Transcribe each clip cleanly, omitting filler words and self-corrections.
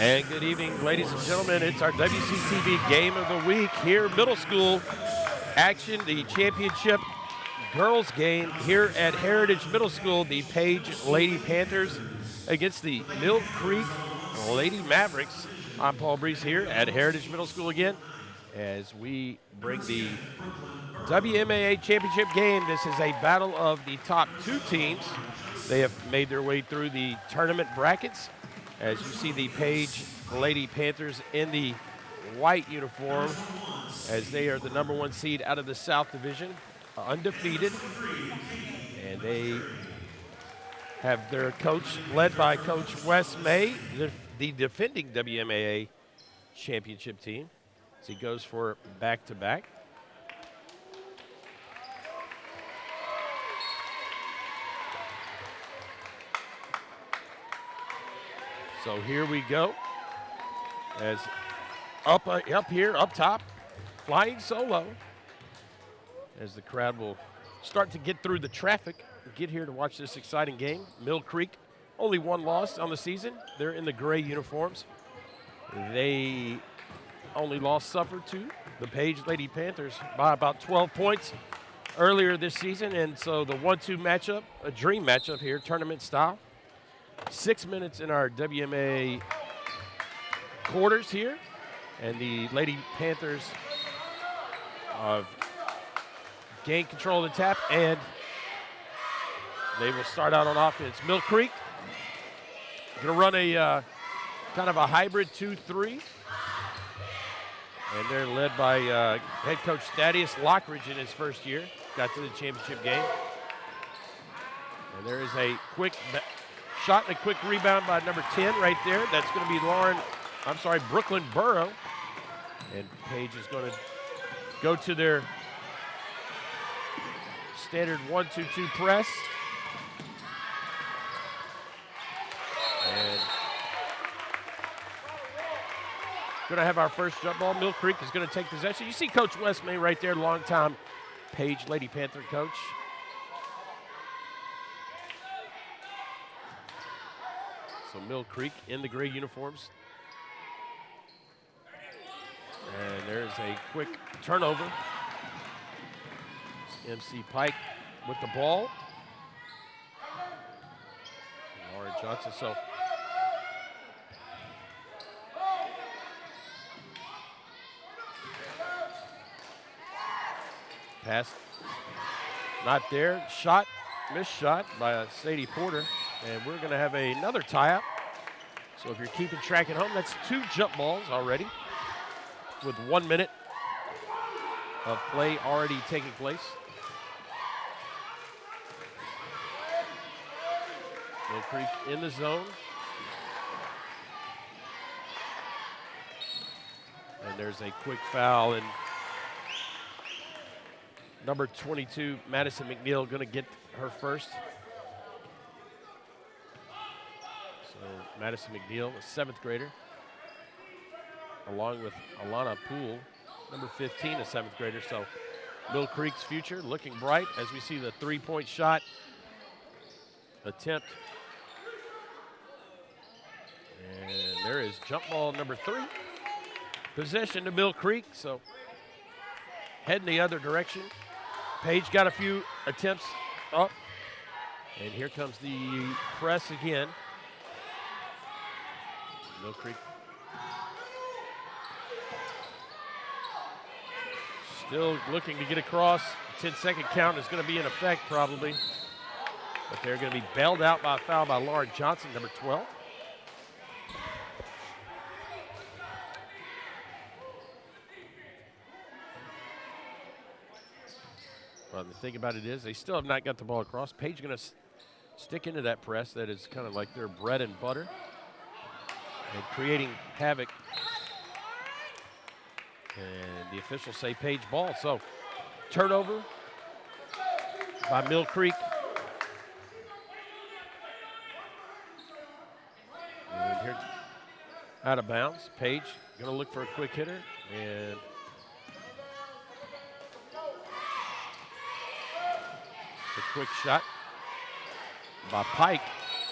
And good evening, ladies and gentlemen. It's our WC-TV Game of the Week here, middle school action, the championship girls game here at Heritage Middle School. The Page Lady Panthers against the Mill Creek Lady Mavericks. I'm Paul Breece here at Heritage Middle School again as we bring the WMAA championship game. This is a battle of the top two teams. They have made their way through the tournament brackets. As you see the Page Lady Panthers in the white uniform, as they are the #1 seed out of the South Division, undefeated. And they have their coach led by Coach Wes May, the defending WMAA championship team, as he goes for back-to-back. So here we go, as up here, up top, flying solo, as the crowd will start to get through the traffic, get here to watch this exciting game. Mill Creek, only one loss on the season. They're in the gray uniforms. They only loss suffered to the Page Lady Panthers by about 12 points earlier this season, and so the 1-2 matchup, a dream matchup here, tournament style. 6 minutes in our WMA quarters here, and the Lady Panthers have gained control of the tap, and they will start out on offense. Mill Creek going to run a kind of a hybrid 2-3, and they're led by head coach Thaddeus Lockridge in his first year. Got to the championship game, and there is a quick shot and a quick rebound by number 10 right there. That's going to be Brooklyn Burrow. And Page is going to go to their standard 1-2-2 press. And going to have our first jump ball. Mill Creek is going to take possession. You see Coach Wes May right there, longtime Page Lady Panther coach. So Mill Creek in the gray uniforms. And there's a quick turnover. MC Pike with the ball. Lauren Johnson. So pass not there. Shot, missed shot by Sadie Porter. And we're going to have another tie-up. So if you're keeping track at home, that's 2 jump balls already with 1 minute of play already taking place. Mill Creek in the zone. And there's a quick foul, and number 22, Madison McNeil, going to get her first. Madison McNeil, a 7th grader, along with Alana Poole, number 15, a 7th grader. So Mill Creek's future looking bright as we see the 3-point shot attempt. And there is jump ball number 3. Possession to Mill Creek, so heading the other direction. Page got a few attempts up, and here comes the press again. Mill Creek still looking to get across. 10-second count is going to be in effect probably. But they're going to be bailed out by a foul by Lauren Johnson, number 12. Well, the thing about it is they still have not got the ball across. Page going to stick into that press. That is kind of like their bread and butter, and creating havoc. And the officials say Page ball. So turnover by Mill Creek. And here, out of bounds. Page going to look for a quick hitter. And a quick shot by Pike,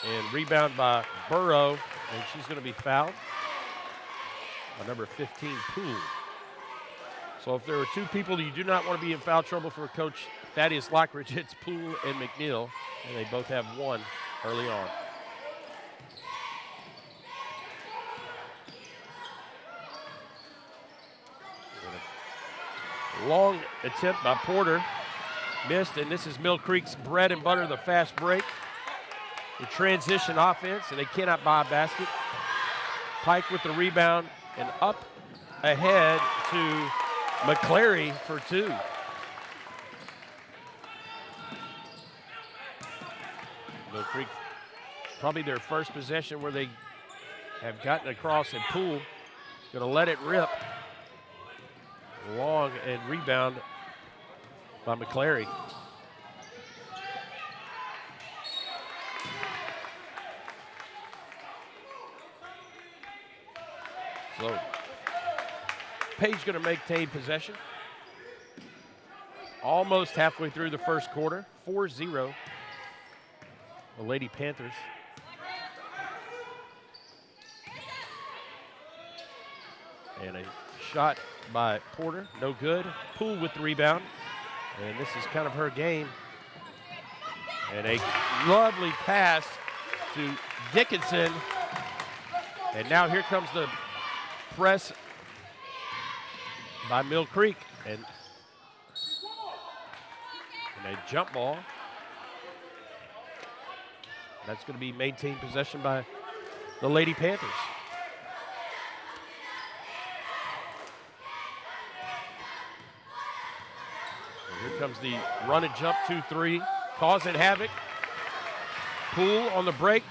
and rebound by Burrow, and she's going to be fouled. by number 15, Poole. So if there are two people you do not want to be in foul trouble for Coach Thaddeus Lockridge, it's Poole and McNeil, and they both have one early on. Long attempt by Porter, missed, and this is Mill Creek's bread and butter, the fast break. The transition offense, and they cannot buy a basket. Pike with the rebound, and up ahead to McClary for two. Mill Creek, probably their first possession where they have gotten across, and Poole going to let it rip. Long and rebound by McClary. So Page going to maintain possession. Almost halfway through the first quarter, 4-0. The Lady Panthers. And a shot by Porter, no good. Poole with the rebound, and this is kind of her game. And a lovely pass to Dickinson, and now here comes the press by Mill Creek, and a jump ball. That's going to be maintained possession by the Lady Panthers. Here comes the run and jump 2-3, causing havoc. Poole on the break.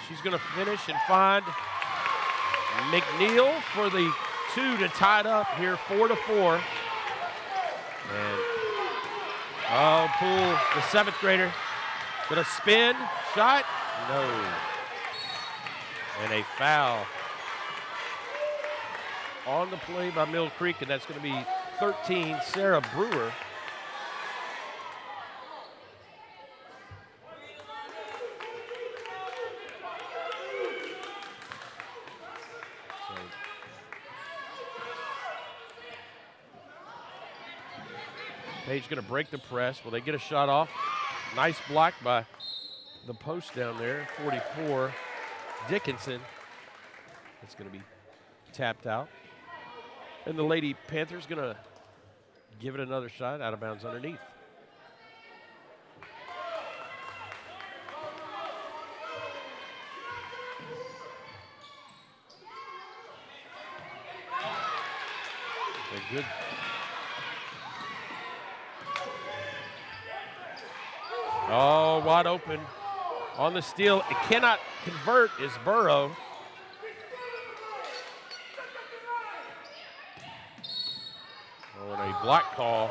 She's going to finish and find McNeil for the two to tie it up here, 4-4. And Poole, the seventh grader, going to spin, shot, no. And a foul on the play by Mill Creek, and that's going to be 13, Sarah Brewer. Page going to break the press. Will they get a shot off? Nice block by the post down there, 44, Dickinson. It's going to be tapped out. And the Lady Panthers going to give it another shot, out of bounds underneath. A good. Oh, wide open on the steal. It cannot convert is Burrow. Oh, and a block call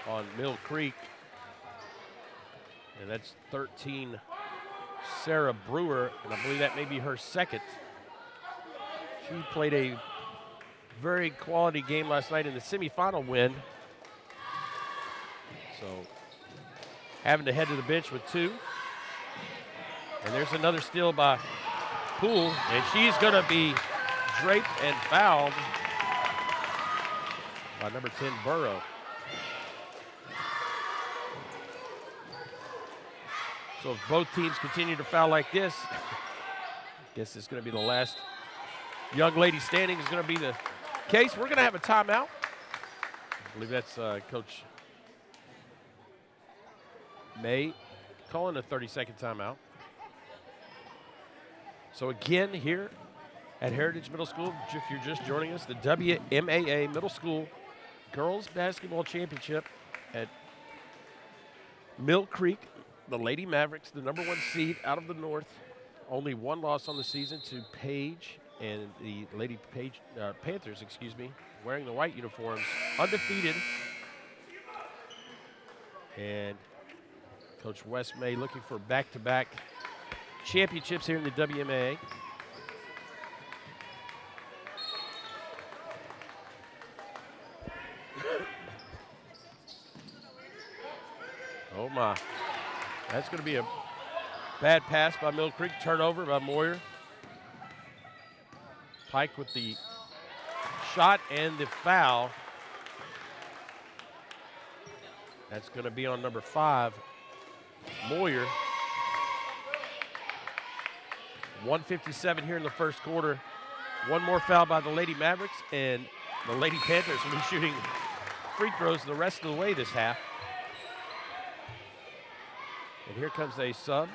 on Mill Creek. And that's 13, Sarah Brewer, and I believe that may be her second. She played a very quality game last night in the semifinal win. So having to head to the bench with two. And there's another steal by Poole, and she's going to be draped and fouled by number 10, Burrow. So if both teams continue to foul like this, I guess it's going to be the last young lady standing is going to be the case. We're going to have a timeout. I believe that's Coach May calling a 30-second timeout. So again, here at Heritage Middle School, if you're just joining us, the WMAA Middle School Girls Basketball Championship at Mill Creek. The Lady Mavericks, the number 1 seed out of the North. Only one loss on the season to Page, and the Lady Panthers, wearing the white uniforms, undefeated. And Coach Wes May looking for back-to-back championships here in the WMAA. Oh my, that's going to be a bad pass by Mill Creek, turnover by Moyer. Pike with the shot and the foul. That's going to be on number 5, Moyer. 1:57 here in the first quarter. One more foul by the Lady Mavericks, and the Lady Panthers will be shooting free throws the rest of the way this half. And here comes a sub.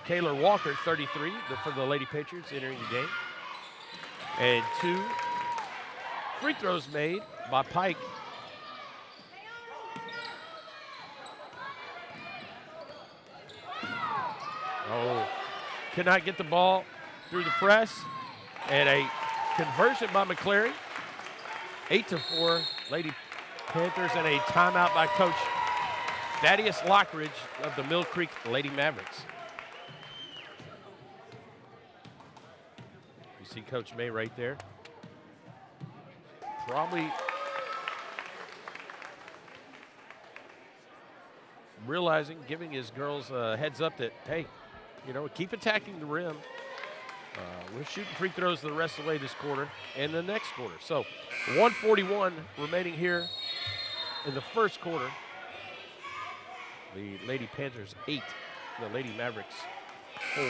Kayla Walker, 33, for the Lady Patriots entering the game. And 2 free throws made by Pike. Oh, could not get the ball through the press. And a conversion by McClary. 8-4, Lady Panthers, and a timeout by Coach Thaddeus Lockridge of the Mill Creek Lady Mavericks. You see Coach May right there. Probably realizing, giving his girls a heads up that, hey, keep attacking the rim. We're shooting free throws the rest of the way this quarter and the next quarter. So 1:41 remaining here in the first quarter. The Lady Panthers 8, the Lady Mavericks 4.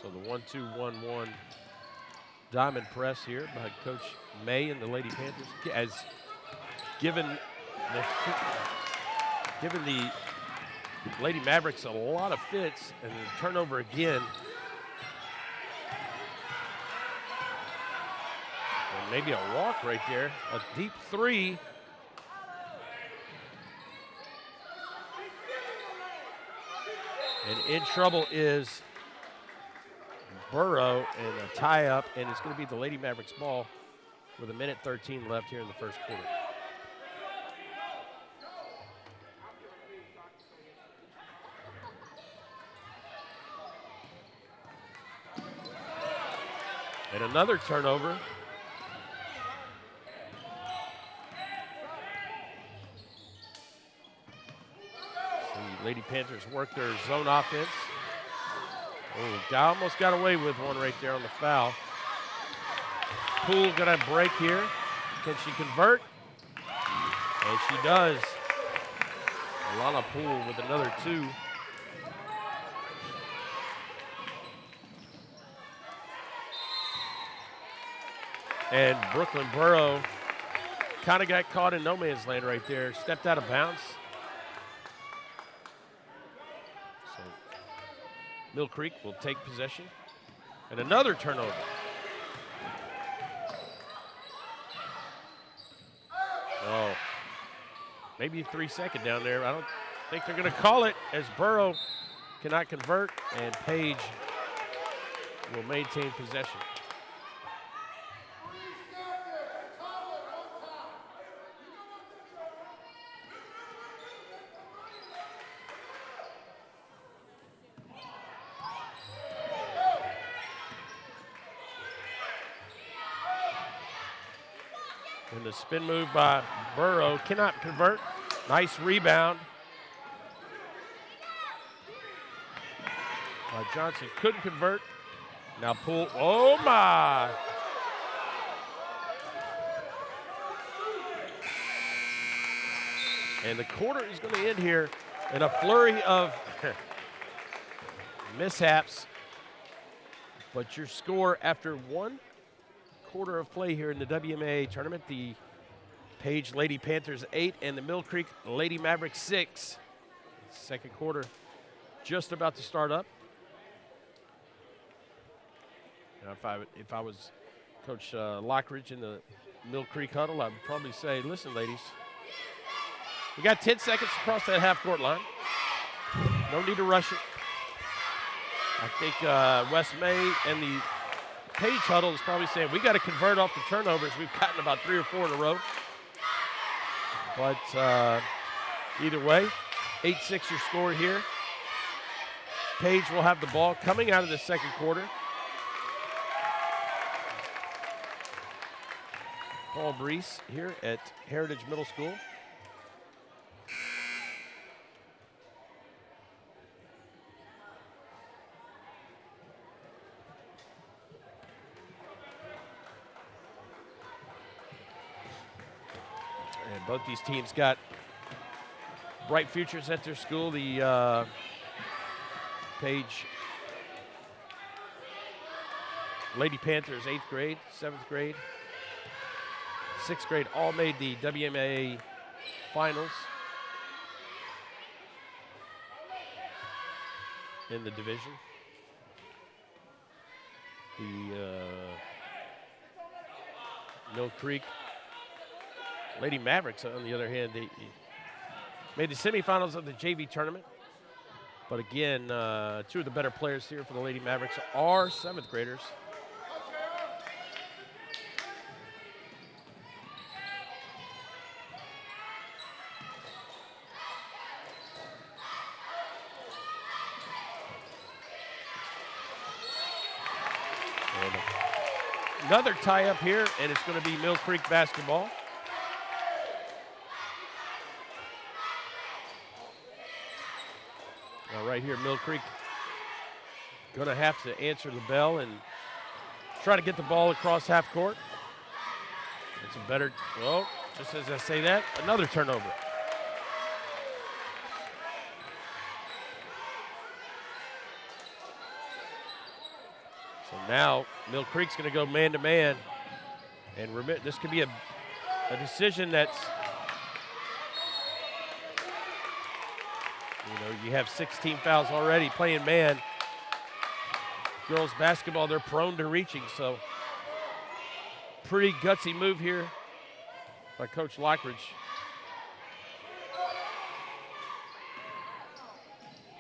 So the 1-2-1-1 diamond press here by Coach May and the Lady Panthers has given the Lady Mavericks a lot of fits, and the turnover again. And maybe a walk right there. A deep 3. And in trouble is Burrow, and a tie-up, and it's going to be the Lady Mavericks ball with 1:13 left here in the first quarter. And another turnover. The Lady Panthers work their zone offense. Oh, almost got away with one right there on the foul. Poole gonna break here. Can she convert? And she does. Alana Poole with another 2. And Brooklyn Burrow kind of got caught in no man's land right there. Stepped out of bounds. So Mill Creek will take possession. And another turnover. Oh, maybe a 3-second down there. I don't think they're going to call it, as Burrow cannot convert, and Page will maintain possession. And the spin move by Burrow cannot convert. Nice rebound by Johnson. Couldn't convert. Now Poole. Oh, my. And the quarter is going to end here in a flurry of mishaps. But your score after 1 quarter of play here in the WMA tournament, the Page Lady Panthers 8 and the Mill Creek Lady Mavericks 6. Second quarter just about to start up. Now, if I was Coach Lockridge in the Mill Creek huddle, I would probably say, listen, ladies, we got 10 seconds to cross that half-court line. No need to rush it. I think Wes May and the Page huddle is probably saying, we got to convert off the turnovers. We've gotten about 3 or 4 in a row. But either way, 8-6 your score here. Page will have the ball coming out of the second quarter. Paul Breece here at Heritage Middle School. And both these teams got bright futures at their school. The Page Lady Panthers, 8th grade, 7th grade, 6th grade, all made the WMA finals in the division. The Mill Creek Lady Mavericks, on the other hand, they made the semifinals of the JV tournament. But again, two of the better players here for the Lady Mavericks are 7th graders. And another tie-up here, and it's going to be Mill Creek basketball. Right here, Mill Creek going to have to answer the bell and try to get the ball across half court. It's a better, well, just as I say that, another turnover. So now Mill Creek's going to go man-to-man. And this could be a decision that's, you have 16 fouls already playing man. Girls basketball, they're prone to reaching, so pretty gutsy move here by Coach Lockridge.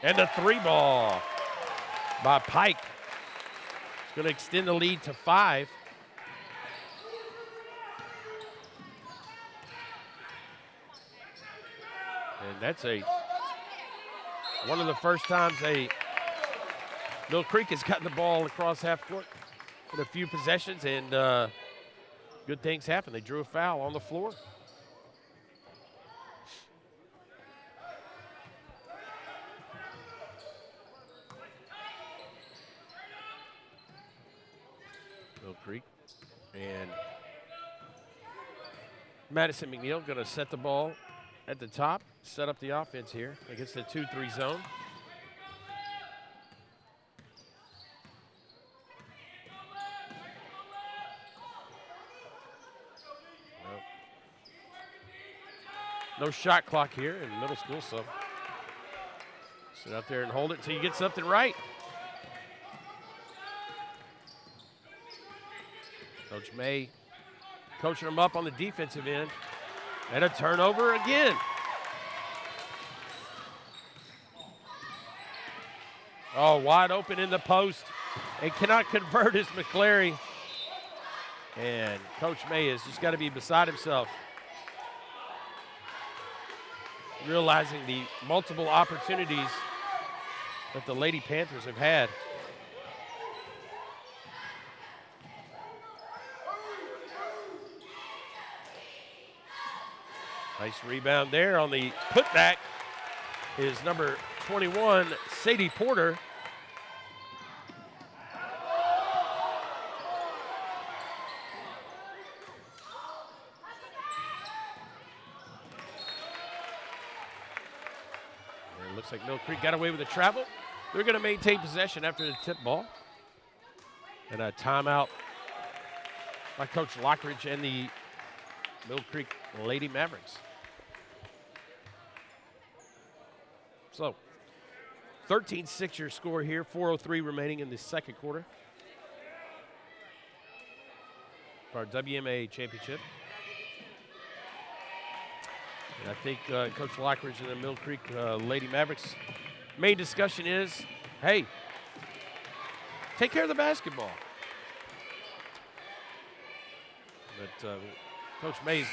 And the 3-ball by Pike. It's going to extend the lead to 5. And that's one of the first times Mill Creek has gotten the ball across half court in a few possessions, and good things happen. They drew a foul on the floor. Mill Creek and Madison McNeil going to set the ball at the top, set up the offense here against the 2-3 zone. Well, no shot clock here in middle school, so sit out there and hold it until you get something right. Coach May coaching them up on the defensive end. And a turnover again. Oh, wide open in the post. And cannot convert is McClary. And Coach May has just got to be beside himself, realizing the multiple opportunities that the Lady Panthers have had. Nice rebound there on the putback is number 21, Sadie Porter. And it looks like Mill Creek got away with the travel. They're going to maintain possession after the tip ball. And a timeout by Coach Lockridge and the Mill Creek Lady Mavericks. So, 13-6 your score here, 4:03 remaining in the second quarter for our WMA championship. And I think Coach Lockridge and the Mill Creek Lady Mavericks' main discussion is, hey, take care of the basketball. But Coach Mays,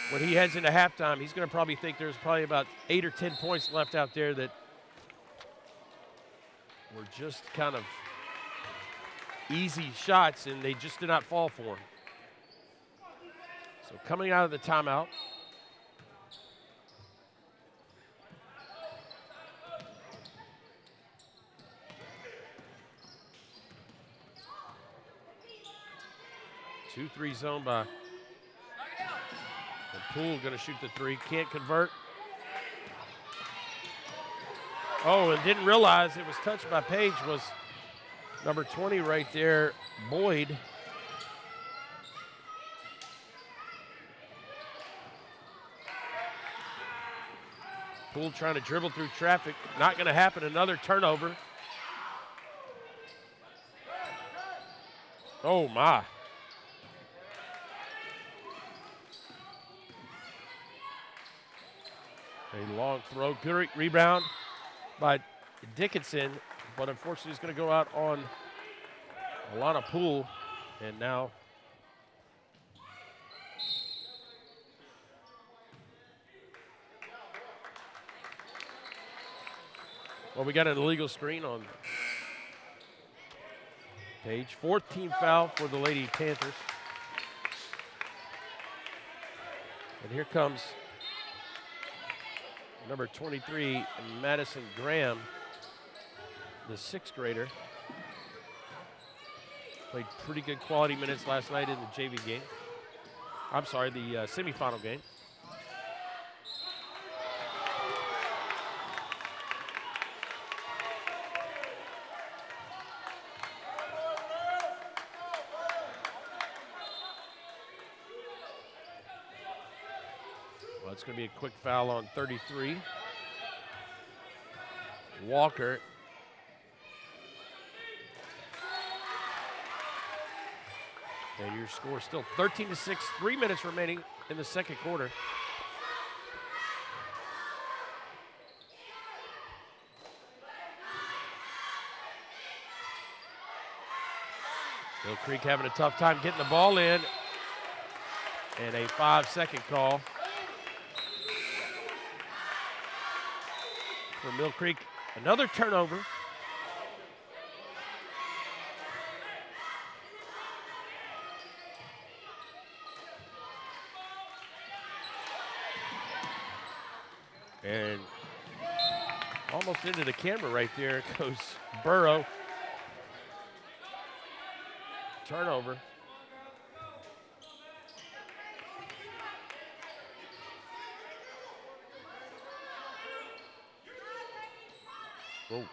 when he heads into halftime, he's going to probably think there's probably about 8 or 10 points left out there that were just kind of easy shots, and they just did not fall for him. So coming out of the timeout, two-three zone by Poole, going to shoot the three, can't convert. Oh, and didn't realize it was touched by Page, was number 20 right there, Boyd. Poole trying to dribble through traffic, not going to happen, another turnover. Oh my. A long throw, good rebound by Dickinson, but unfortunately it's going to go out on Alana Poole, and now well, we got an illegal screen on Page. 14th foul for the Lady Panthers. And here comes number 23, Madison Graham, the sixth grader. Played pretty good quality minutes last night in the JV game. I'm sorry, the semifinal game. Well, it's going to be a quick foul on 33. Walker. And your score still 13-6, 3 minutes remaining in the second quarter. Mill Creek having a tough time getting the ball in. And a 5-second call for Mill Creek. Another turnover. And almost into the camera right there goes Burrow. Turnover. Whoa.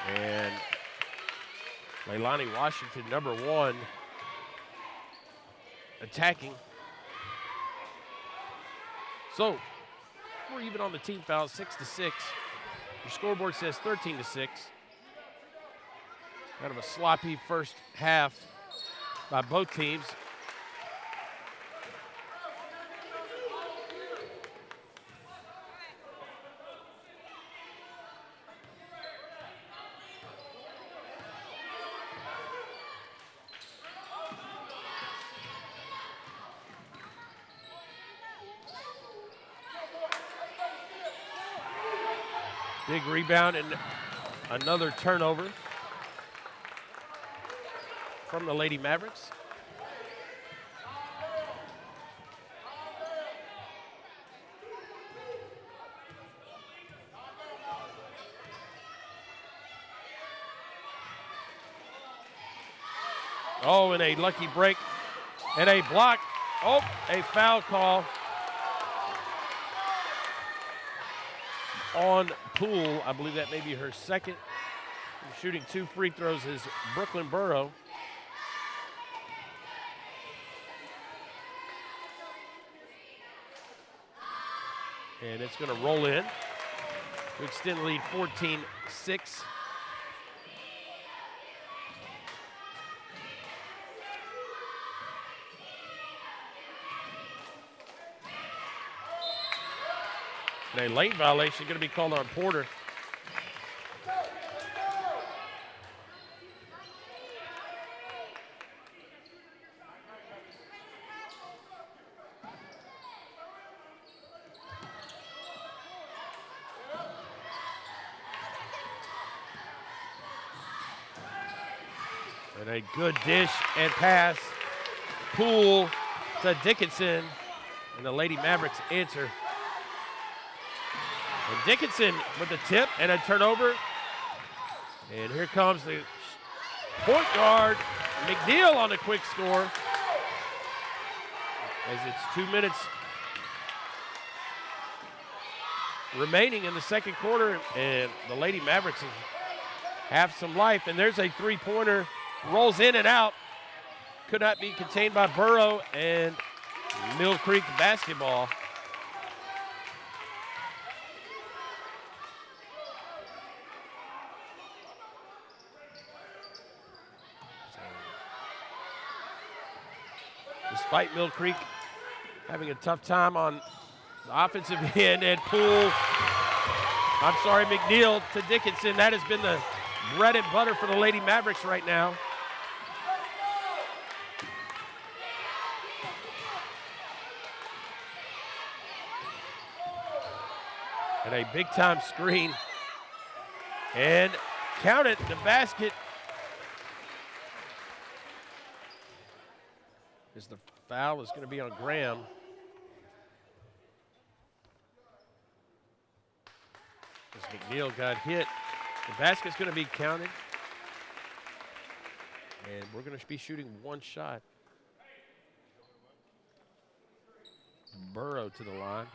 And Leilani Washington, number 1, attacking. So we're even on the team foul, 6-6. Your scoreboard says 13-6. Kind of a sloppy first half by both teams. Big rebound and another turnover from the Lady Mavericks. Oh, and a lucky break and a block. Oh, a foul call on Poole. I believe that may be her second. Shooting 2 free throws is Brooklyn Burrow. And it's going to roll in to extend the lead 14-6. And a lane violation going to be called on Porter. And a good dish and pass. Poole to Dickinson. And the Lady Mavericks answer. And Dickinson with the tip and a turnover. And here comes the point guard, McNeil, on the quick score. As it's 2 minutes remaining in the second quarter, and the Lady Mavericks have some life. And there's a three-pointer, rolls in and out. Could not be contained by Burrow, and Mill Creek basketball. Despite Mill Creek having a tough time on the offensive end, and McNeil to Dickinson. That has been the bread and butter for the Lady Mavericks right now. And a big-time screen. And count it, the basket. As the foul is going to be on Graham. As McNeil got hit. The basket's going to be counted. And we're going to be shooting one shot. Burrow to the line.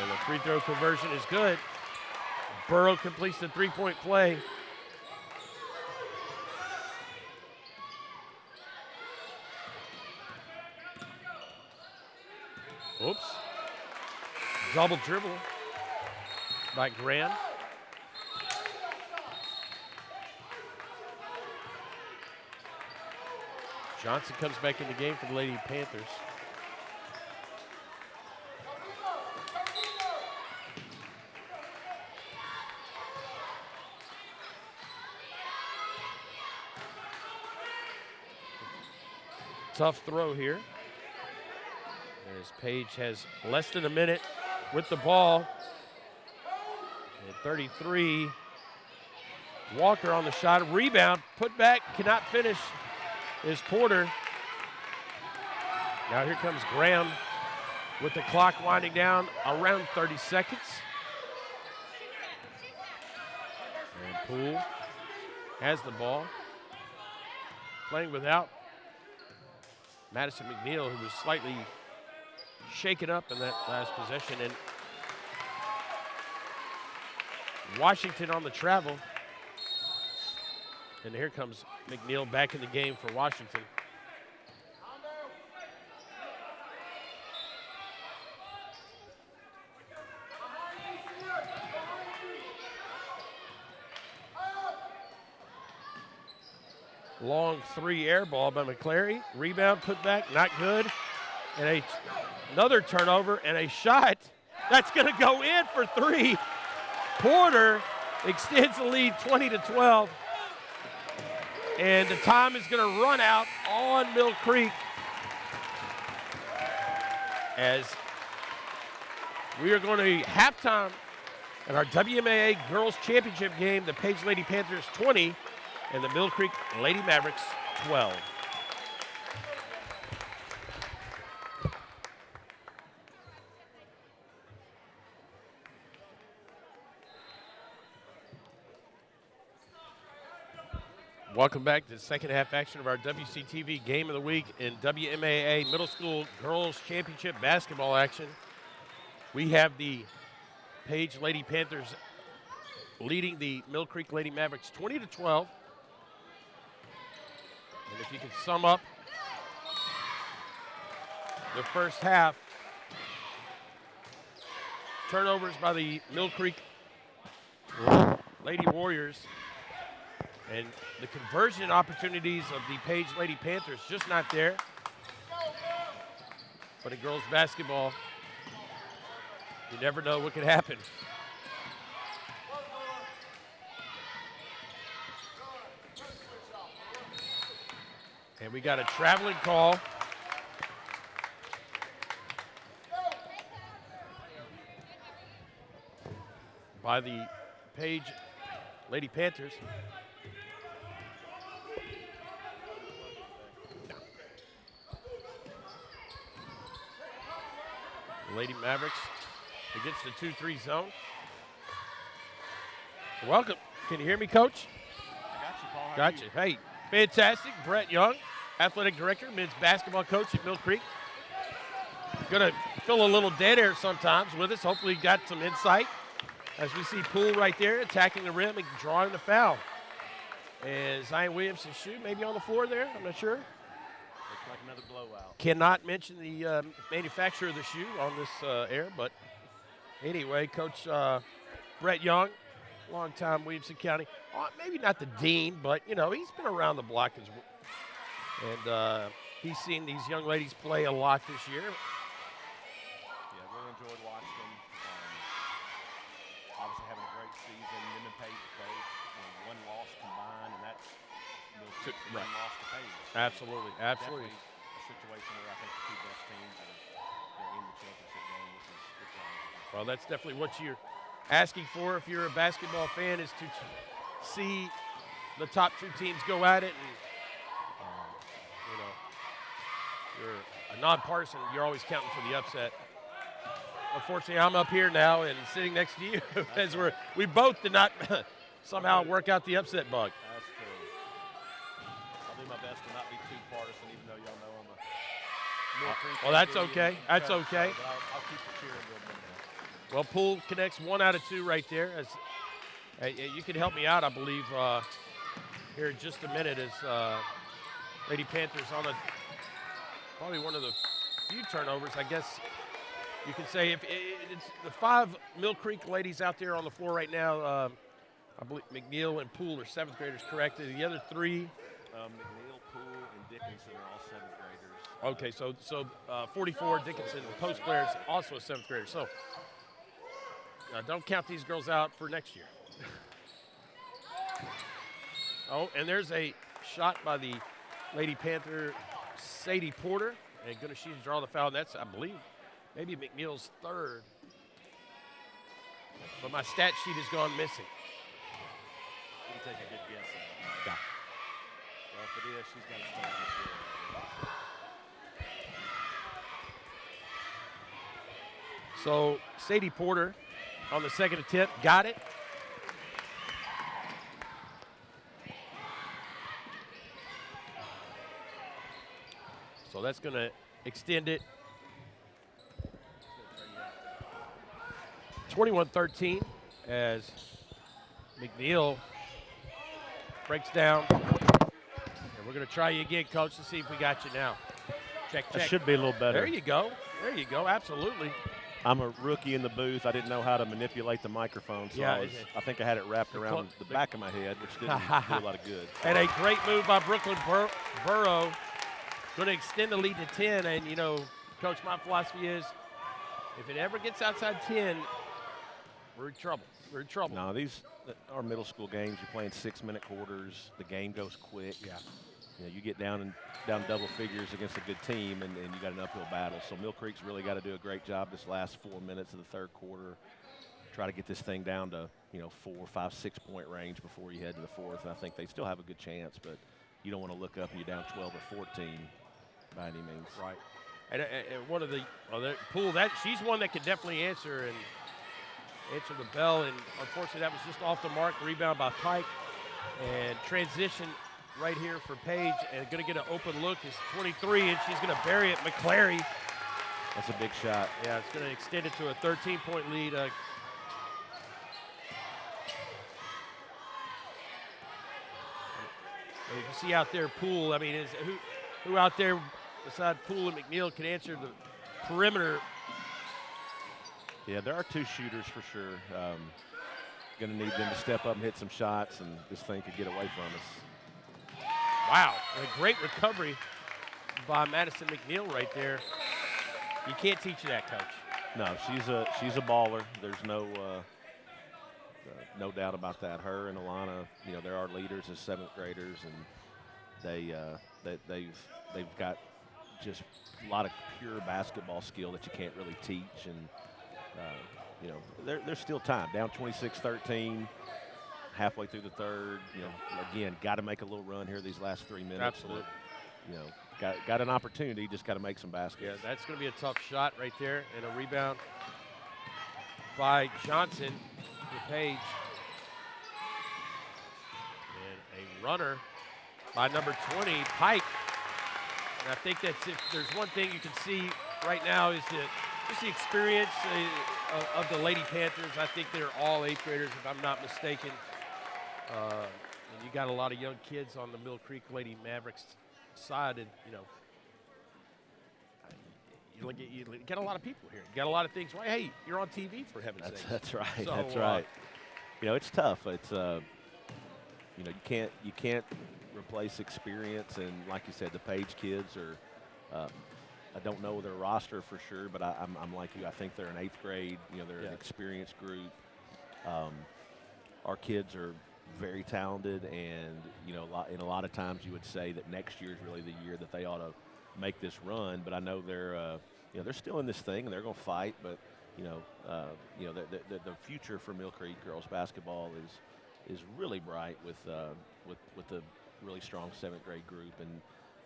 And the free throw conversion is good. Burrow completes the three-point play. Oops. Double dribble by Graham. Johnson comes back in the game for the Lady Panthers. Tough throw here. As Page has less than a minute with the ball. At 33, Walker on the shot, rebound, put back, cannot finish, is Porter. Now here comes Graham with the clock winding down, around 30 seconds. And Poole has the ball, playing without Madison McNeil, who was slightly shaken up in that last possession. And Washington on the travel. And here comes McNeil back in the game for Washington. Long three air ball by McClary. Rebound, put back, not good. And another turnover and a shot that's going to go in for three. Porter extends the lead 20-12. And the time is going to run out on Mill Creek as we are going to halftime at our WMAA Girls Championship game. The Page Lady Panthers 20 and the Mill Creek Lady Mavericks 12. Welcome back to the second half action of our WC-TV Game of the Week in WMAA Middle School Girls Championship basketball action. We have the Page Lady Panthers leading the Mill Creek Lady Mavericks 20-12. And if you can sum up the first half, turnovers by the Mill Creek Lady Warriors, and the conversion opportunities of the Page Lady Panthers just not there. But in girls basketball, you never know what could happen. And we got a traveling call. By the Page Lady Panthers. Lady Mavericks against the 2-3 zone. Welcome. Can you hear me, Coach? I got you, Paul. Got you. Hey, fantastic. Brett Young, athletic director, men's basketball coach at Mill Creek. Going to fill a little dead air sometimes with us. Hopefully got some insight. As we see Poole right there attacking the rim and drawing the foul. And Zion Williamson's shoe maybe on the floor there. I'm not sure. Looks like another blowout. Cannot mention the manufacturer of the shoe on this air. But anyway, Coach Brett Young, longtime Williamson County. Maybe not the dean, but, you know, he's been around the block as well. And he's seen these young ladies play a lot this year. Yeah, really enjoyed watching them. Obviously having a great season. Them and Page both, one loss combined, and that's one loss to Page. Absolutely, absolutely. Definitely a situation where I think the two best teams are in the championship game, which is well, that's definitely what you're asking for if you're a basketball fan, is to see the top two teams go at it. And you know, you're a nonpartisan, you're always counting for the upset. Unfortunately, I'm up here now and sitting next to you as we both did not somehow work out the upset bug. That's true. I'll do my best to not be too partisan, even though y'all know I'm a Mill Creek. Well, that's okay. That's okay. But I'll keep the cheering a little bit now. Well, Poole connects 1 out of 2 right there. As you can help me out, I believe, here in just a minute, as Lady Panthers on probably one of the few turnovers, I guess. You can say if it's the 5 Mill Creek ladies out there on the floor right now. I believe McNeil and Poole are 7th graders, correct? The other 3? McNeil, Poole, and Dickinson are all 7th graders. Okay, so 44 Dickinson, post player, is also a 7th grader. So don't count these girls out for next year. Oh, and there's a shot by the Lady Panther, Sadie Porter, and she's draw the foul. That's, I believe, maybe McNeil's 3rd. But my stat sheet has gone missing. You can take a good guess. Yeah. Well, if it is, she's got to stay on this year. So Sadie Porter on the 2nd attempt, got it. So that's going to extend it. 21-13 as McNeil breaks down. And we're going to try you again, Coach, to see if we got you now. Check. That should be a little better. There you go. Absolutely. I'm a rookie in the booth. I didn't know how to manipulate the microphone, so Yeah, I think I had it wrapped around the back of my head, which didn't do a lot of good. And a great move by Brooklyn Burrow. Going to extend the lead to 10. And, you know, Coach, my philosophy is if it ever gets outside 10, we're in trouble. No, these are middle school games. You're playing 6-minute quarters. The game goes quick. Yeah. You know, you get down double figures against a good team, and you got an uphill battle. So Mill Creek's really got to do a great job this last 4 minutes of the 3rd quarter. Try to get this thing down to 4, 5, 6 point range before you head to the 4th. And I think they still have a good chance, but you don't want to look up and you're down 12 or 14 by any means. Right. And one of the Poole, she's one that could definitely answer the bell, and unfortunately that was just off the mark. Rebound by Pike, and transition right here for Page, and going to get an open look is 23, and she's going to bury it. McClary. That's a big shot. Yeah, it's going to extend it to a 13-point lead. You can see out there Poole. I mean, who out there beside Poole and McNeil can answer the perimeter? Yeah, there are 2 shooters for sure. Going to need them to step up and hit some shots, and this thing could get away from us. Wow, and a great recovery by Madison McNeil right there. You can't teach that, Coach. No, she's a baller. There's no doubt about that. Her and Alana, they're our leaders as 7th graders, and that they've got just a lot of pure basketball skill that you can't really teach, and you know, there's still time. Down 26-13, halfway through the third. You know, again, got to make a little run here these last 3 minutes. Absolutely. You know, got an opportunity, just got to make some baskets. Yeah, that's going to be a tough shot right there, and a rebound by Johnson to Page. And a runner by number 20, Pike. And I think that's, if there's one thing you can see right now, is just the experience of the Lady Panthers. I think they're all 8th graders, if I'm not mistaken. And you got a lot of young kids on the Mill Creek Lady Mavericks side, and you know, you get a lot of people here. You got a lot of things. Well, hey, you're on TV, for heaven's sake. That's right. So, that's right. You know, it's tough. It's you know, you can't replace experience, and like you said, the Page kids are. I don't know their roster for sure, but I'm like you. I think they're in 8th grade. You know, they're an experienced group. Our kids are very talented, and you know, a lot of times you would say that next year is really the year that they ought to make this run. But I know they're still in this thing, and they're going to fight. But you know, the future for Mill Creek girls basketball is really bright with the really strong 7th grade group, and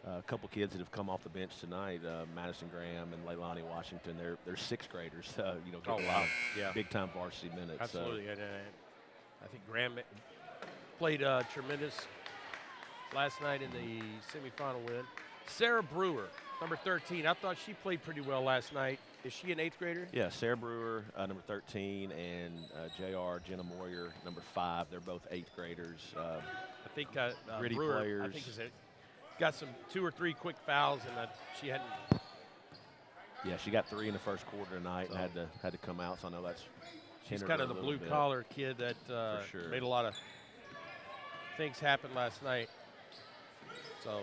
a couple kids that have come off the bench tonight, Madison Graham and Leilani Washington. They're 6th graders, you know, getting a lot of big time varsity minutes. Absolutely, and I think Graham played tremendous last night in the semifinal win. Sarah Brewer, number 13. I thought she played pretty well last night. Is she an 8th grader? Yeah, Sarah Brewer, number 13, and J.R. Jenna Moyer, number 5. They're both 8th graders. I think gritty Brewer, players. I think got some 2 or 3 quick fouls, and she hadn't. Yeah, she got 3 in the first quarter tonight, and had to come out. So I know that's. She's kind of the blue collar kid that made a lot of things happen last night. So.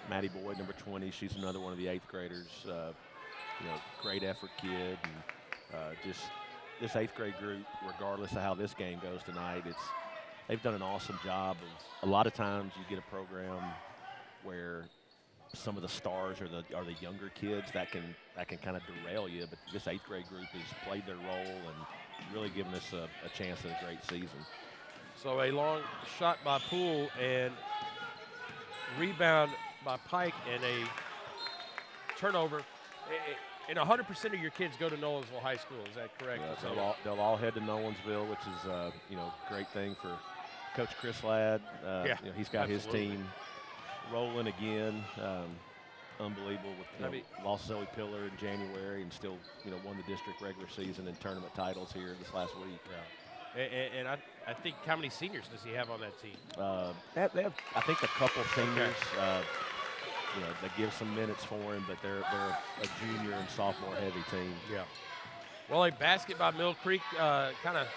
Maddie Boyd, number 20, she's another one of the 8th graders. You know, great effort kid, and just this 8th grade group, regardless of how this game goes tonight, they've done an awesome job of. A lot of times you get a program where some of the stars are the younger kids that can kind of derail you, but this 8th grade group has played their role and really given us a chance at a great season. So a long shot by Poole and rebound by Pike, and a turnover. And 100% of your kids go to Nolensville High School. Is that correct? Yeah, they'll all head to Nolensville, which is you know, great thing for Coach Chris Ladd. You know, he's got his team rolling again. Unbelievable. With lost Zoe Pillar in January, and still won the district regular season and tournament titles here this last week. Yeah. And I think, how many seniors does he have on that team? They have, I think, a couple seniors. They give some minutes for him, but they're a junior and sophomore heavy team. Yeah. Well, a basket by Mill Creek kind of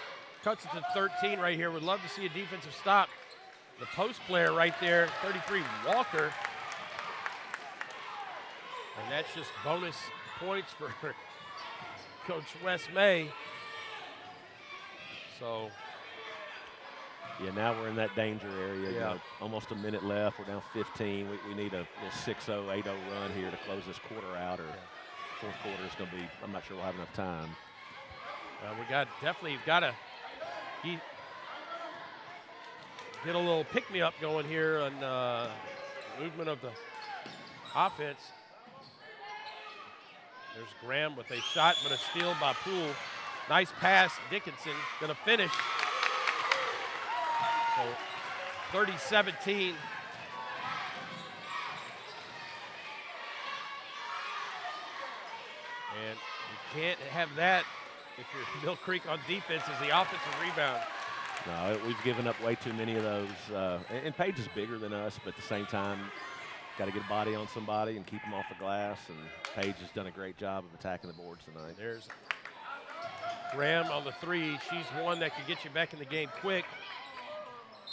cuts it to 13 right here. Would love to see a defensive stop. The post player right there, 33, Walker. And that's just bonus points for Coach Wes May. So. Yeah, now we're in that danger area. Almost a minute left. We're down 15. We need a little 6-0, 8-0 run here to close this quarter out, or fourth quarter is going to be, I'm not sure we'll have enough time. We got to get a little pick-me-up going here on movement of the offense. There's Graham with a shot, but a steal by Poole. Nice pass. Dickinson going to finish. So 30-17. And you can't have that if you're Mill Creek on defense as the offensive rebound. No, we've given up way too many of those. And Page is bigger than us, but at the same time, got to get a body on somebody and keep them off the glass. And Page has done a great job of attacking the boards tonight. There's Graham on the three. She's one that could get you back in the game quick.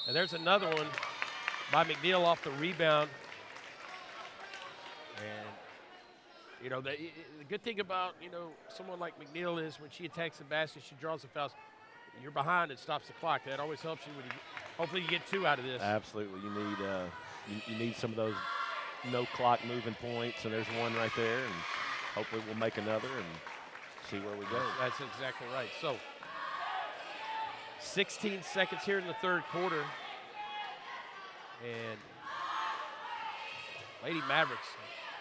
And there's another one by McNeil off the rebound. And, the good thing about, someone like McNeil is when she attacks the basket, she draws the fouls. You're behind, it stops the clock. That always helps you when hopefully you get two out of this. Absolutely. You need you need some of those no clock moving points, and there's one right there, and hopefully we'll make another and see where we go. That's exactly right. So 16 seconds here in the third quarter. And Lady Mavericks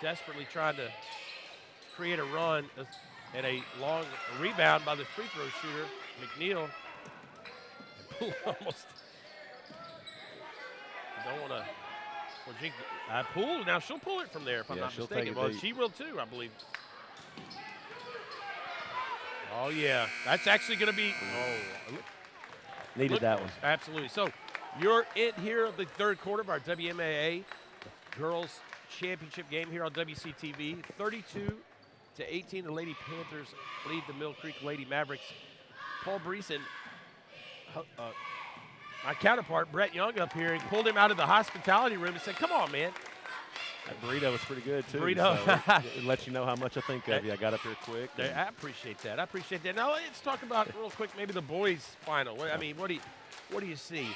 desperately trying to create a run and a long rebound by the free throw shooter, McNeil. Almost. Don't want to. Well, Poole, now she'll pull it from there if I'm not mistaken. Well, she will too, I believe. Oh, yeah. That's actually going to be. Oh, needed that one. Absolutely. So you're in here of the third quarter of our WMAA Girls Championship game here on WC-TV. 32-18, the Lady Panthers lead the Mill Creek Lady Mavericks. Paul Breece and my counterpart, Brett Young, up here, and pulled him out of the hospitality room and said, come on, man. That burrito was pretty good, too. Burrito. So it lets you know how much I think of you. I got up here quick. I appreciate that. I appreciate that. Now, let's talk about, real quick, maybe the boys' final. I mean, what do you see?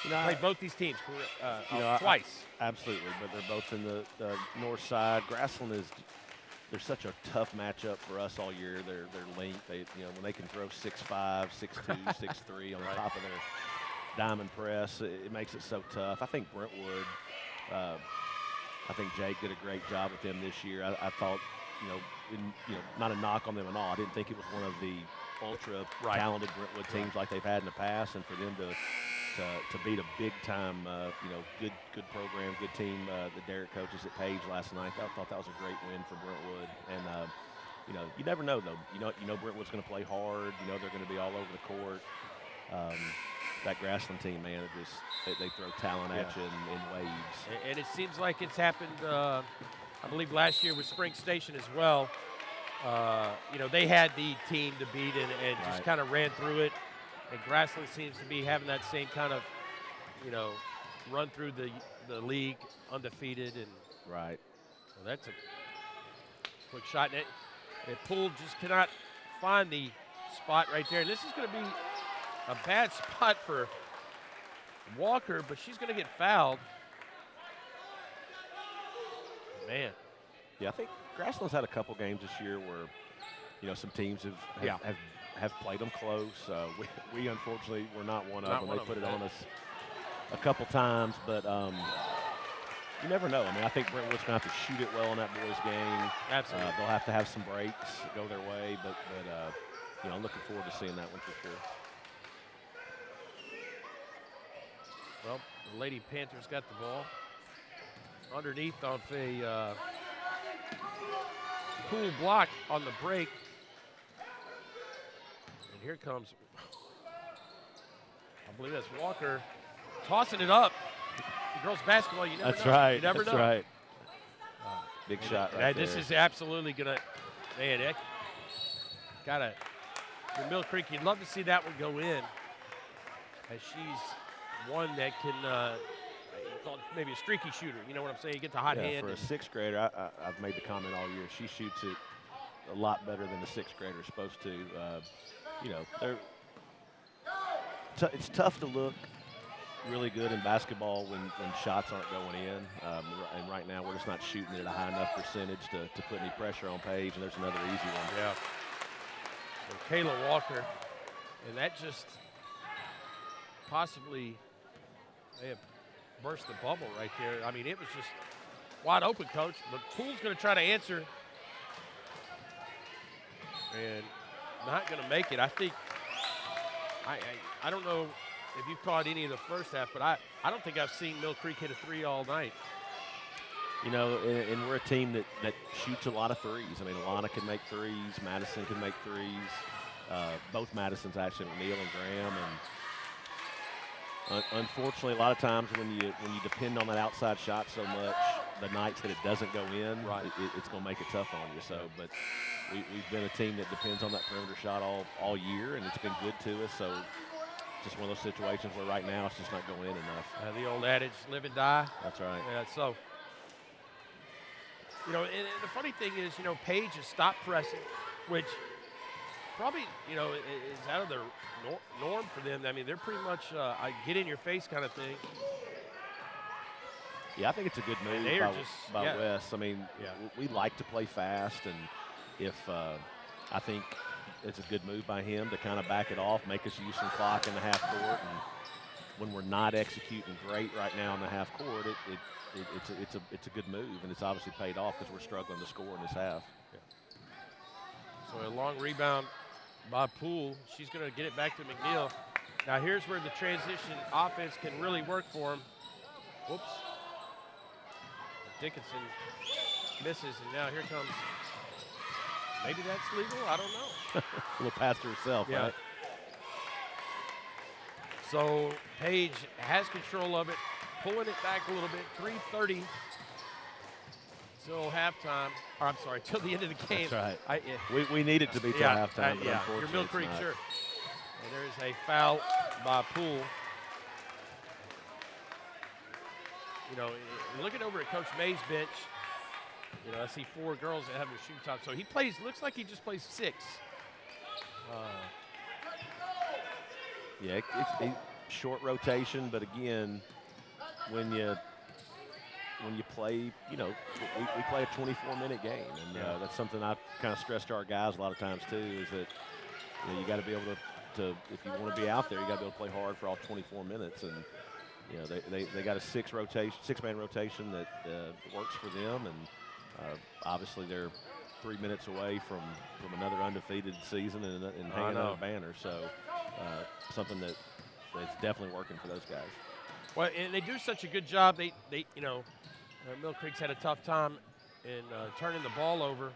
Play both these teams twice. Absolutely, but they're both in the north side. Grassland they're such a tough matchup for us all year. Their length, when they can throw 6'5", 6'2", 6'3" on top of their diamond press, it makes it so tough. I think Brentwood, I think Jake did a great job with them this year. I thought, not a knock on them at all. I didn't think it was one of the ultra talented Brentwood teams like they've had in the past, and for them to beat a big time, good program, good team. The Derrick coaches at Page last night. I thought that was a great win for Brentwood, and you never know though. You know Brentwood's going to play hard. You know they're going to be all over the court. That Grassland team, man, they throw talent at you in waves. And it seems like it's happened, I believe, last year with Spring Station as well. They had the team to beat and just kind of ran through it. And Grassland seems to be having that same kind of, run through the league undefeated. And so that's a quick shot. And Poole just cannot find the spot right there. And this is going to be a bad spot for Walker, but she's going to get fouled. Man. Yeah, I think Grassland's had a couple games this year where, some teams have played them close. We unfortunately were not one of them. They put it on us a couple times, but you never know. I mean, I think Brentwood's going to have to shoot it well in that boys' game. Absolutely. They'll have to have some breaks go their way, but I'm looking forward to seeing that one for sure. Well, the Lady Panthers got the ball underneath off a Poole block on the break. And here comes, I believe that's Walker, tossing it up. The girls' basketball, you never know. That's right. You never That's know. right. Big shot right This there. is absolutely going to, man, for Mill Creek, you'd love to see that one go in, as she's one that can call it maybe a streaky shooter. You know what I'm saying? You get the hot hand. For a sixth grader, I've made the comment all year. She shoots it a lot better than the sixth grader is supposed to. It's tough to look really good in basketball when shots aren't going in. And right now, we're just not shooting it at a high enough percentage to put any pressure on Paige. And there's another easy one. Yeah. And Kayla Walker, and that just possibly may have burst the bubble right there. I mean, it was just wide open, Coach. But Poole's going to try to answer and not going to make it. I think I don't know if you caught any of the first half, but I don't think I've seen Mill Creek hit a three all night. And we're a team that shoots a lot of threes. I mean, Alana can make threes. Madison can make threes. Both Madisons, actually, Neil and Graham. And unfortunately, a lot of times when you depend on that outside shot so much, the nights that it doesn't go in, it's going to make it tough on you. So, but we've been a team that depends on that perimeter shot all year, and it's been good to us. So just one of those situations where right now it's just not going in enough. The old adage, live and die. That's right. Yeah, so, and the funny thing is, Paige has stopped pressing, which probably, is out of their norm for them. I mean, they're pretty much a get in your face kind of thing. Yeah, I think it's a good move they by, are just, yeah. Wes. I mean, Yeah. we like to play fast, and if I think it's a good move by him to kind of back it off, make us use some clock in the half court, and when we're not executing great right now in the half court, it's a good move, and it's obviously paid off because we're struggling to score in this half. Yeah. So a long rebound by Poole. She's going to get it back to McNeil. Now here's where the transition offense can really work for him. Whoops. Dickinson misses, and now here comes, maybe that's legal, I don't know. A little pass to herself, Yeah. right? So Paige has control of it, pulling it back a little bit. 3:30 till halftime. Or I'm sorry, till the end of the game. That's right. We need it to be till halftime. But yeah, unfortunately your Mill it's Creek not. shirt. And there is a foul by Poole. You know, looking over at Coach May's bench, you know, I see 4 girls that have their shoe top. So he plays, looks like he just plays 6. Yeah, it's short rotation, but again, when you play, you know, we play a 24-minute game, and that's something I kind of stress to our guys a lot of times too, is that you got to be able to if you want to be out there, you got to be able to play hard for all 24 minutes, and you know they got a 6-man rotation that works for them, and obviously they're 3 minutes away from another undefeated season and hanging on a banner, so something that's definitely working for those guys. Well, and they do such a good job. They you know, Mill Creek's had a tough time in turning the ball over.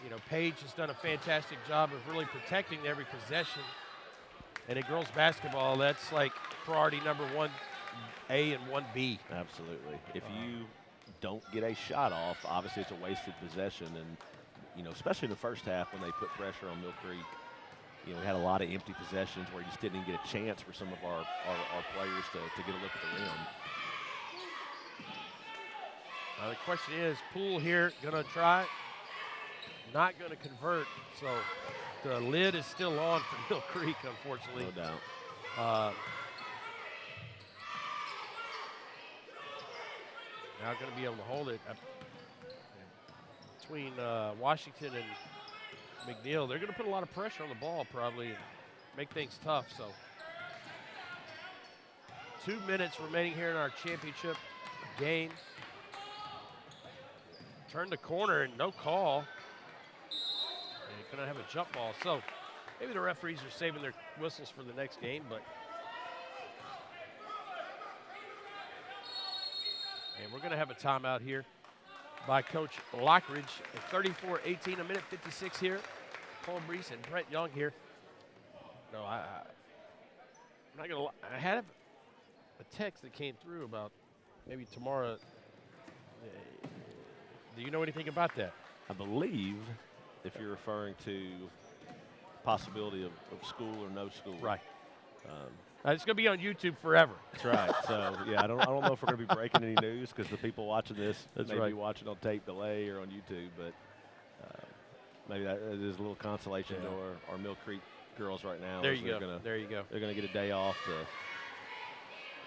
You know, Paige has done a fantastic job of really protecting every possession. And in girls basketball, that's like priority number 1A and 1B. Absolutely. If you don't get a shot off, obviously it's a wasted possession. And, you know, especially in the first half when they put pressure on Mill Creek, you know, we had a lot of empty possessions where you just didn't even get a chance for some of our players to get a look at the rim. Now the question is, Poole here going to try, not going to convert. So the lid is still on for Mill Creek, unfortunately. No doubt. Now going to be able to hold it between Washington and McNeil. They're going to put a lot of pressure on the ball probably and make things tough. So 2 minutes remaining here in our championship game. Turn the corner and no call. And going to have a jump ball. So maybe the referees are saving their whistles for the next game, but and we're going to have a timeout here by Coach Lockridge. 34-18, a minute 56 here. Paul Breece and Brett Young here. No, I'm not going to lie. I had a text that came through about maybe tomorrow. Do you know anything about that? I believe if you're referring to possibility of school or no school. Right. It's going to be on YouTube forever. That's right. So, yeah, I don't know if we're going to be breaking any news because the people watching this may be watching on tape delay or on YouTube, but maybe that is a little consolation to our Mill Creek girls right now. There you go. There you go. They're going to get a day off to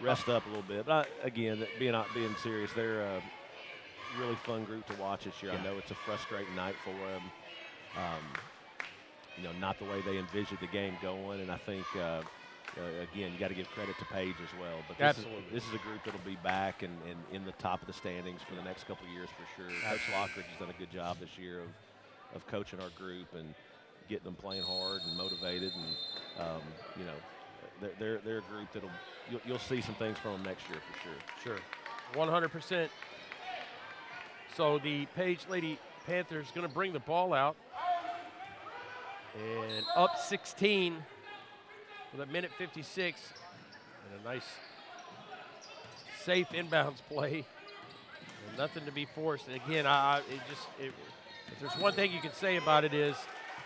rest up a little bit. But, again, being serious, they're a really fun group to watch this year. I know it's a frustrating night for them. You know, not the way they envisioned the game going, and I think again, you got to give credit to Paige as well. But this is a group that will be back and in the top of the standings for the next couple of years for sure. Coach Lockridge has done a good job this year of coaching our group and getting them playing hard and motivated. And you know, they're a group that'll you'll see some things from them next year for sure. Sure, 100%. So the Paige Lady Panthers going to bring the ball out and up 16. With a minute 56 and a nice safe inbounds play and nothing to be forced. And again, if there's one thing you can say about it is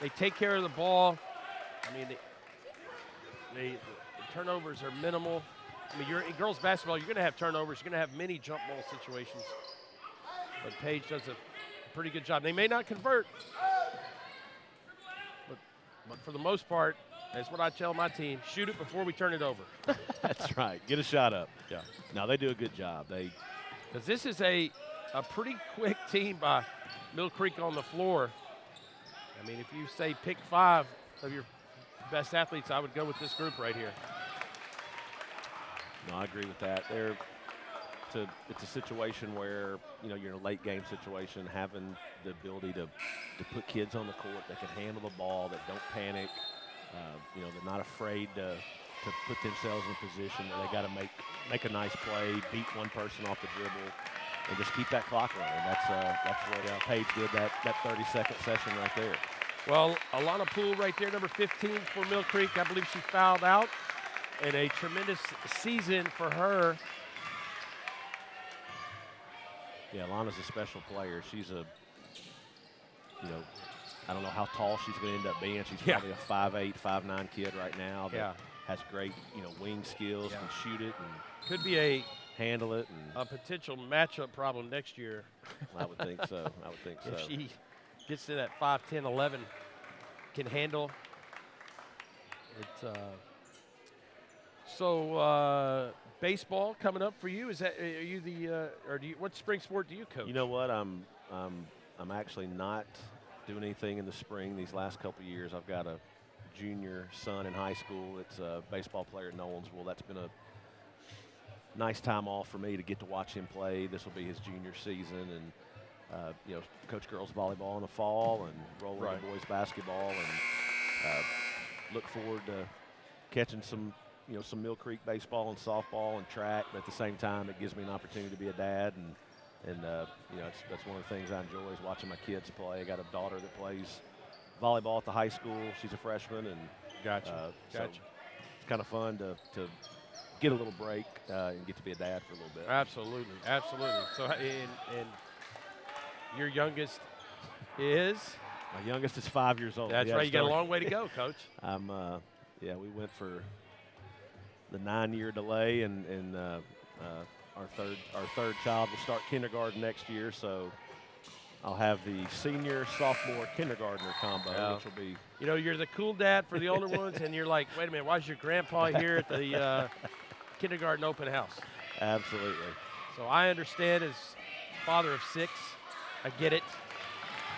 they take care of the ball. I mean, the turnovers are minimal. I mean, in girls basketball, you're going to have turnovers. You're going to have many jump ball situations. But Paige does a pretty good job. They may not convert, but for the most part, that's what I tell my team. Shoot it before we turn it over. That's right. Get a shot up. Yeah. No, they do a good job. They Because this is a pretty quick team by Mill Creek on the floor. I mean, if you say pick 5 of your best athletes, I would go with this group right here. No, I agree with that. It's a situation where, you know, you're in a late game situation, having the ability to put kids on the court that can handle the ball, that don't panic. You know, they're not afraid to put themselves in a position where they got to make a nice play, beat one person off the dribble, and just keep that clock running. That's what Paige did that 30-second session right there. Well, Alana Poole right there, number 15 for Mill Creek. I believe she fouled out. And a tremendous season for her. Yeah, Alana's a special player. She's I don't know how tall she's going to end up being. She's probably a 5'8", 5'9" kid right now that has great, wing skills, can shoot it and could be a handle it. And a potential matchup problem next year. I would think so. If she gets to that 5'10", 11, can handle it. So baseball coming up for you. Are you the what spring sport do you coach? You know what? I'm actually not doing anything in the spring these last couple of years. I've got a junior son in high school that's a baseball player at Nolensville. That's been a nice time off for me to get to watch him play. This will be his junior season, and coach girls volleyball in the fall and roll into boys basketball, and look forward to catching some Mill Creek baseball and softball and track. But at the same time, it gives me an opportunity to be a dad, and that's one of the things I enjoy is watching my kids play. I got a daughter that plays volleyball at the high school. She's a freshman, and Gotcha. So it's kind of fun to get a little break and get to be a dad for a little bit. Absolutely. So, and your youngest is? My youngest is 5 years old. That's right. You got a long way to go, Coach. We went for the 9-year delay, and our third child will start kindergarten next year, so I'll have the senior, sophomore, kindergartner combo, which will be. You're the cool dad for the older ones, and you're like, wait a minute, why is your grandpa here at the kindergarten open house? Absolutely. So I understand as father of 6, I get it.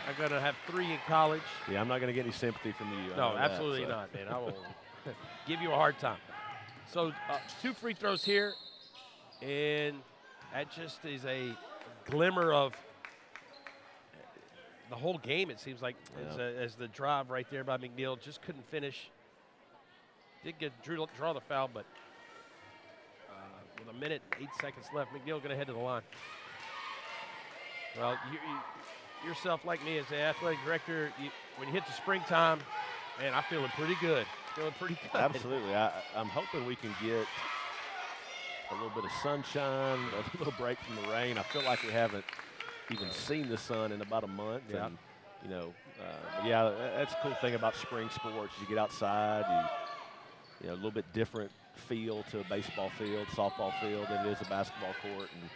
I'm going to have 3 in college. Yeah, I'm not going to get any sympathy from you. No, absolutely not, man. I will give you a hard time. So 2 free throws here, and that just is a glimmer of the whole game, it seems like, as the drive right there by McNeil just couldn't finish. Did draw the foul, but with 1 minute, 8 seconds left, McNeil going to head to the line. Well, yourself, like me, as the athletic director, when you hit the springtime, man, I'm feeling pretty good. Absolutely. I'm hoping we can get a little bit of sunshine, a little break from the rain. I feel like we haven't even seen the sun in about a month. Yeah. And, that's a cool thing about spring sports. You get outside, a little bit different feel to a baseball field, softball field than it is a basketball court. And,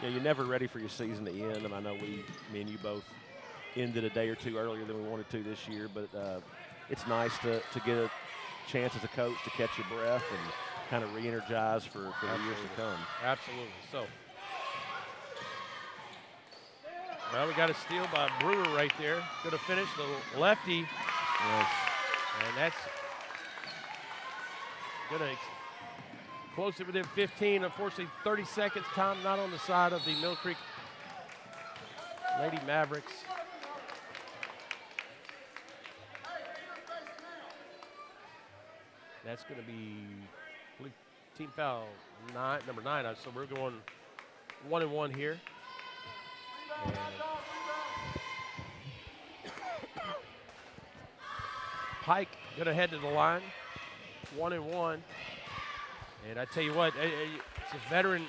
you're never ready for your season to end. And I know me and you both ended a day or two earlier than we wanted to this year, but it's nice to get a chance as a coach to catch your breath and kind of re-energize for the years to come. Absolutely. So, well, we got a steal by Brewer right there. Good to finish the lefty. Yes. And that's going to close it within 15. Unfortunately, 30 seconds. Time not on the side of the Mill Creek Lady Mavericks. That's going to be, I believe, team foul number 9. So we're going 1-1 here. And Pike going to head to the line, 1-1. And I tell you what, it's a veteran,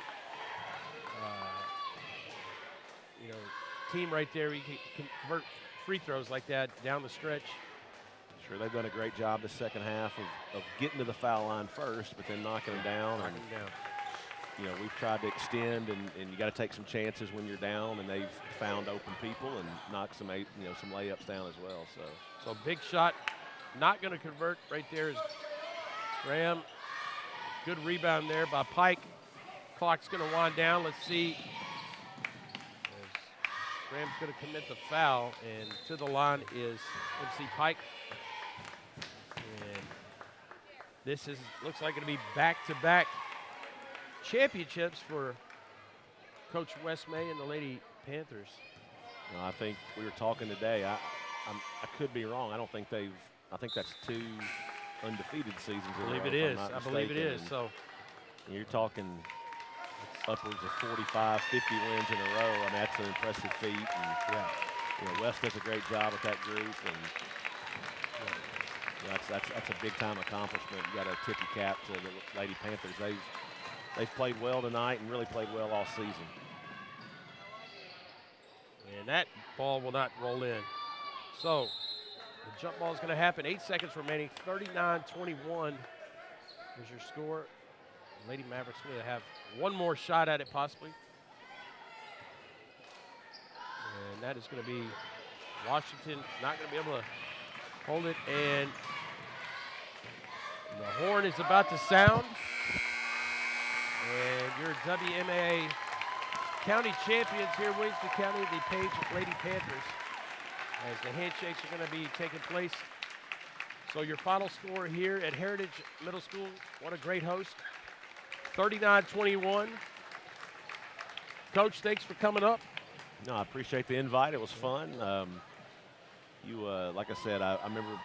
team right there. You can convert free throws like that down the stretch. Sure, they've done a great job the second half of getting to the foul line first, but then knocking them down. We've tried to extend, and you got to take some chances when you're down, and they've found open people and knocked some layups down as well. So big shot, not going to convert right there is Graham. Good rebound there by Pike. Clock's going to wind down. Let's see Graham's going to commit the foul, and to the line is MC Pike. And this looks like it'll be back-to-back championships for Coach Wes May and the Lady Panthers. No, I think we were talking today. I could be wrong. I think that's 2 undefeated seasons. I believe it is. I believe it is. So you're talking upwards of 45, 50 wins in a row. I mean, that's an impressive feat. And Wes does a great job with that group, and that's a big time accomplishment. You got to tip your cap to the Lady Panthers. They've played well tonight and really played well all season. And that ball will not roll in. So the jump ball is going to happen. 8 seconds remaining. 39-21 is your score. Lady Mavericks going to have one more shot at it possibly. And that is going to be Washington not going to be able to hold it. And the horn is about to sound. And your WMA County champions here, Williamson County, the Page Lady Panthers, as the handshakes are going to be taking place. So your final score here at Heritage Middle School, what a great host, 39-21. Coach, thanks for coming up. No, I appreciate the invite. It was fun. Like I said, I remember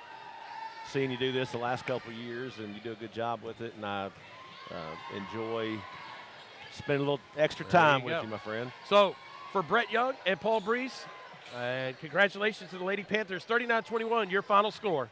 seeing you do this the last couple of years, and you do a good job with it, and I enjoy spending a little extra time with you, my friend. So for Brett Young and Paul Breece, and congratulations to the Lady Panthers, 39-21, your final score.